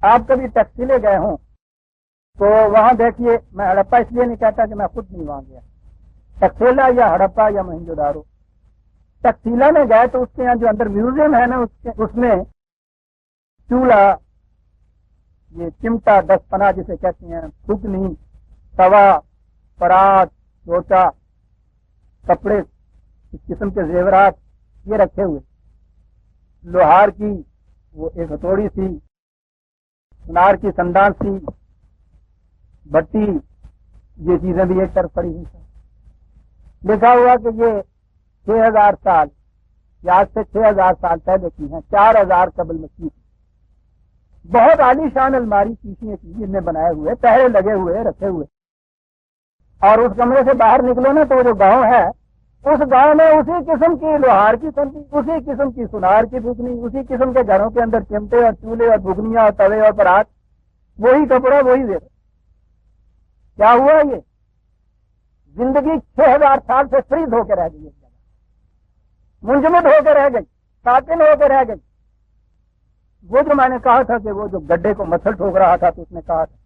آپ کبھی ٹکسیلے گئے ہوں تو وہاں دیکھیے، میں ہڑپا اس لیے نہیں کہتا کہ میں خود نہیں وہاں گیا، ٹکسیلا یا ہڑپا یا موہنجو دارو، ٹکسیلا میں گئے تو اس کے یہاں جو اندر میوزیم ہے نا، اس میں چولہا، یہ چمٹا، 10 پناہ جسے کہتے ہیں، پھکنی، توا، پرات، لوٹا، کپڑے، اس قسم کے زیورات یہ رکھے ہوئے، لوہار کی وہ ایک ہتھوڑی سی، سنار کی سندان سی، بٹی، یہ چیزیں بھی ایک طرف پڑی ہوئی ہیں۔ لکھا ہوا کہ یہ 6000 سال یا آج سے 6000 سال پہلے کی ہیں، 4000 قبل مسیح کی۔ بہت عالی شان الماری شیشے کی جن میں بنائے ہوئے، پہرے لگے ہوئے، رکھے ہوئے، اور اس کمرے سے باہر نکلو نا تو وہ جو گاؤں ہے، اس گاؤں میں اسی قسم کی لوہار کی سنتی، اسی قسم کی سنار کی بھگنی، اسی قسم کے گھروں کے اندر چمٹے اور چولہے اور بھگنیاں اور توے اور پرات، وہی کپڑا، وہی زیور۔ کیا ہوا؟ یہ زندگی 6000 سال سے فریز ہو کے رہ گئی، منجمد ہو کے رہ گئی، ساکن ہو کے رہ گئی۔ وہ جو میں نے کہا تھا کہ وہ جو گڈھے کو مچھر ٹھوک رہا تھا تو اس نے کہا تھا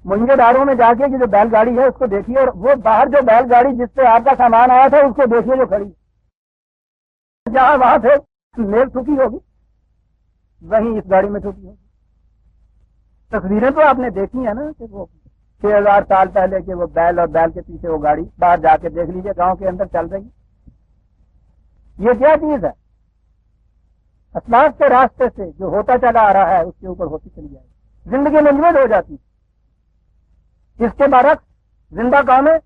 منجے داروں میں جا کے جو بیل گاڑی ہے اس کو دیکھیے، اور وہ باہر جو بیل گاڑی جس سے آپ کا سامان آیا تھا اس کو دیکھیے جو کھڑی، جہاں وہاں سے میل ٹھکی ہوگی وہیں اس گاڑی میں ٹھکی ہوگی۔ تصویریں تو آپ نے دیکھی ہیں نا کہ وہ 6000 سال پہلے کے وہ بیل اور بیل کے پیچھے وہ گاڑی، باہر جا کے دیکھ لیجیے گاؤں کے اندر چل رہی۔ یہ کیا چیز ہے؟ اسلاف کے راستے سے جو ہوتا چلا آ رہا ہے اس کے اوپر ہوتی چلی جائے گی، زندگی منجمد ہو جاتی۔ اس کے برعکس زندہ قومیں،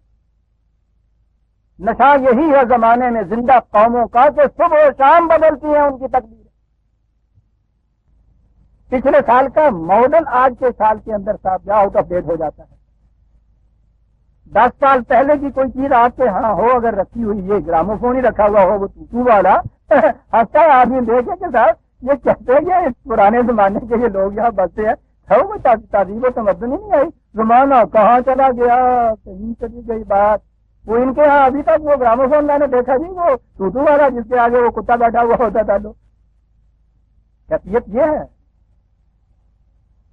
نشہ یہی ہے زمانے میں زندہ قوموں کا کہ صبح و شام بدلتی ہیں ان کی تقدیر۔ پچھلے سال کا ماڈل آج کے سال کے اندر صاحب آؤٹ آف ڈیٹ ہو جاتا ہے۔ 10 سال پہلے کی کوئی چیز آپ کے ہاں ہو اگر رکھی ہوئی، یہ گراموفون ہی رکھا ہوا ہو وہ ٹوٹو والا، ہنستا ہے آدمی دیکھے کہ صاحب یہ کہتے ہیں کہ پرانے زمانے کے یہ لوگ یہاں بستے ہیں، تہذیب و تمدن ہی نہیں آئی، زمانہ کہاں چلا گیا، کہیں چلی گئی بات۔ وہ ان کے ہاں ابھی تک وہ گراموفون میں نے دیکھا جی، وہ ٹوٹو والا جس کے آگے وہ کتا بیٹھا ہوا ہوتا تھا۔ لوگ کیفیت یہ ہے،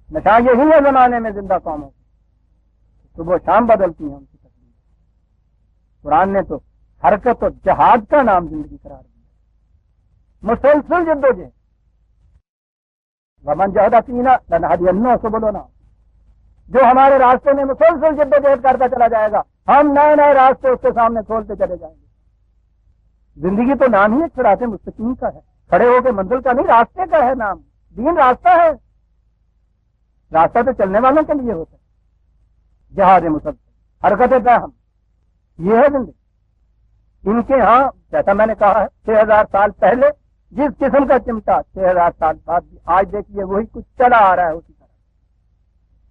نشہ یہی ہے زمانے میں زندہ قوموں، صبح شام بدلتی ہیں ان کی تقدیر۔ قرآن نے تو حرکت و جہاد کا نام زندگی قرار دیا، مسلسل جدوجہد۔ ومن جہد فینا لنہدینہ سبلنا، جو ہمارے راستے میں مسلسل جدوجہد کرتا چلا جائے گا، ہم نئے نئے راستے اس کے سامنے کھولتے چلے جائیں گے۔ زندگی تو نام ہی ایک صراط مستقیم کا ہے، کھڑے ہو کے منزل کا نہیں، راستے کا ہے نام۔ دین راستہ ہے، راستہ تو چلنے والوں کے لیے ہوتا ہے۔ جہاد مسلسل، حرکت پہم، یہ ہے زندگی۔ ان کے ہاں جیسا میں نے کہا ہے 6000 سال پہلے جس قسم کا چمٹا 6000 سال بعد بھی آج دیکھیے وہی کچھ چلا آ رہا ہے اسی طرح۔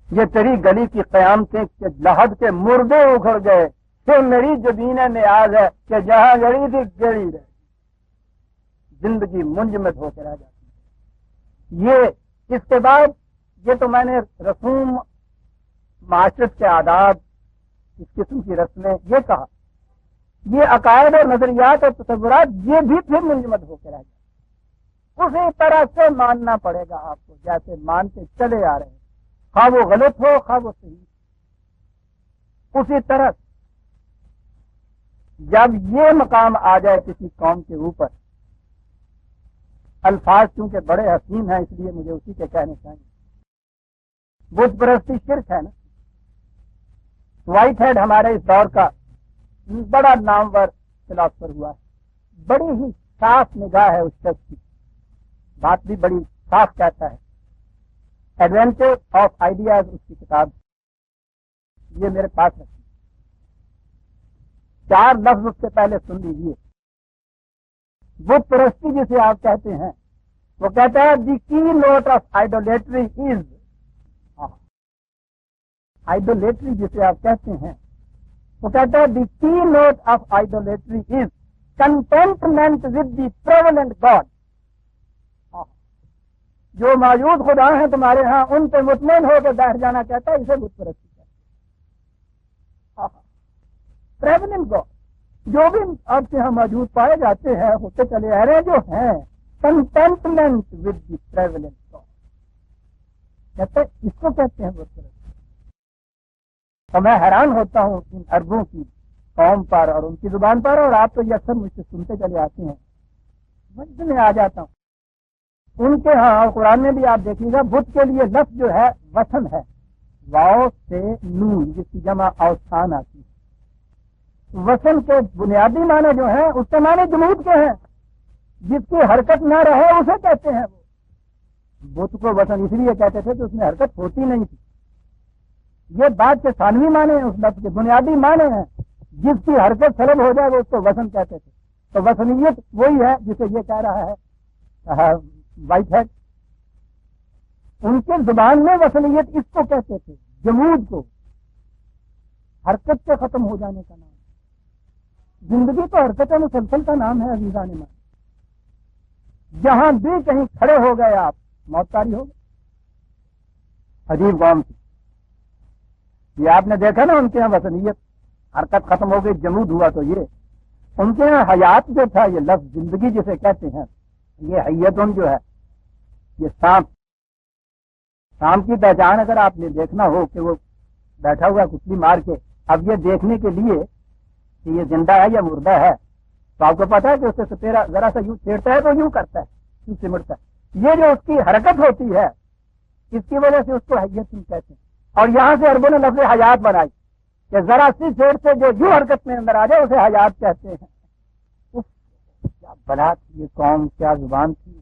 یہ تیری گلی کی قیامتیں کہ لحد کے مردے اکھڑ گئے، تو میری جبین نیاز ہے کہ جہاں گڑی تھی گڑی رہے۔ زندگی منجمد ہو کے رہ جاتی ہے۔ یہ اس کے بعد یہ تو میں نے رسوم، معاشرت کے آداب، اس قسم کی رسمیں یہ کہا، یہ عقائد اور نظریات اور تصورات یہ بھی پھر منجمد ہو کے رہ جائے۔ اسی طرح سے ماننا پڑے گا آپ کو جیسے مانتے چلے آ رہے ہیں، خواہ وہ غلط ہو خواہ وہ صحیح۔ اسی طرح جب یہ مقام آ جائے کسی قوم کے اوپر، الفاظ چونکہ بڑے حسین ہیں اس لیے مجھے اسی کے کہنے چاہیے۔ بت پرستی شرک ہے نا۔ وائٹ ہیڈ ہمارے اس دور کا بڑا نامور فلاسفر ہوا ہے، بڑی ہی صاف نگاہ ہے اس شخص کی، بات بھی بڑی صاف کہتا ہے۔ ایڈونچر آف آئیڈیاز اس کی کتاب، یہ میرے پاس رکھی، 4 لفظ اس سے پہلے سن لیجیے۔ بت پرستی جسے آپ کہتے ہیں، وہ کہتا ہے the key note of idolatry از، آئیڈولیٹری جسے آپ کہتے ہیں وہ کہتا ہے the key note of idolatry is contentment with the prevalent god. جو موجود خدا ہیں تمہارے ہاں ان پہ مطمئن ہو کے بیٹھ جانا کہتا ہے، اسے بت پرستی کہتے ہیں۔ پریولنٹ گاڈ، جو بھی آپ کے ہاں موجود پائے جاتے ہیں، ہوتے چلے آ رہے جو ہیں، contentment with the prevalent God, کہتے اس کو کہتے ہیں بت پرست. تو میں حیران ہوتا ہوں ان عربوں کی قوم پر اور ان کی زبان پر، اور آپ تو یہ اکثر مجھ سے سنتے چلے آتے ہیں، مجھ میں آ جاتا ہوں. ان کے ہاں قرآن میں بھی آپ دیکھیے گا بت کے لیے لفظ جو ہے وثن ہے، واؤ سے نون جس کی جمع اوستان آتی ہے. وثن کے بنیادی معنی جو ہیں اس کے معنی جمود کے ہیں، جس کی حرکت نہ رہے اسے کہتے ہیں. وہ بت کو وثن اس لیے کہتے تھے کہ اس میں حرکت ہوتی نہیں تھی. یہ بات کے ثانوی معنی ہیں، اس لفظ کے بنیادی معنی ہیں. جس کی حرکت سلب ہو جائے وہ اس کو وثن کہتے تھے. تو وثنیت وہی ہے جسے یہ کہہ رہا ہے وائٹ ہیڈ. ان کے زبان میں وثنیت اس کو کہتے تھے، جمود کو، حرکت سے ختم ہو جانے کا نام. زندگی تو حرکت مسلسل کا نام ہے عزیزان ایمان. جہاں بھی کہیں کھڑے ہو گئے آپ موت تاری ہو گئی. عجیب قوم تھی یہ. آپ نے دیکھا نا ان کے یہاں وثنیت، حرکت ختم ہو گئی، جمود ہوا. تو یہ ان کے یہاں حیات جو تھا، یہ لفظ زندگی جسے کہتے ہیں، یہ حیتن جو ہے، یہ سانپ کی پہچان اگر آپ نے دیکھنا ہو کہ وہ بیٹھا ہوا کچلی مار کے، اب یہ دیکھنے کے لیے کہ یہ زندہ ہے یا مردہ ہے، تو آپ کو پتا ہے کہ اس سے سپیرا ذرا سا یوں چھیڑتا ہے تو یوں کرتا ہے، یوں سمٹتا ہے. یہ جو اس کی حرکت ہوتی ہے اس کی وجہ سے اس کو حیت کہتے ہیں. اور یہاں سے عربوں نے لفظ حیات بنائی کہ ذرا سی چھیڑ سے جو یوں حرکت میں اندر آ جائے اسے حیات کہتے ہیں. کیا بلا تھی یہ قوم، کیا زبان تھی.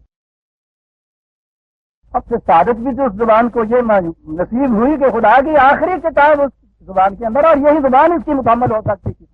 اب سے سعادت بھی تو اس زبان کو یہ نصیب ہوئی کہ خدا کی آخری کتاب اس زبان کے اندر، اور یہی زبان اس کی مکمل ہو سکتی تھی.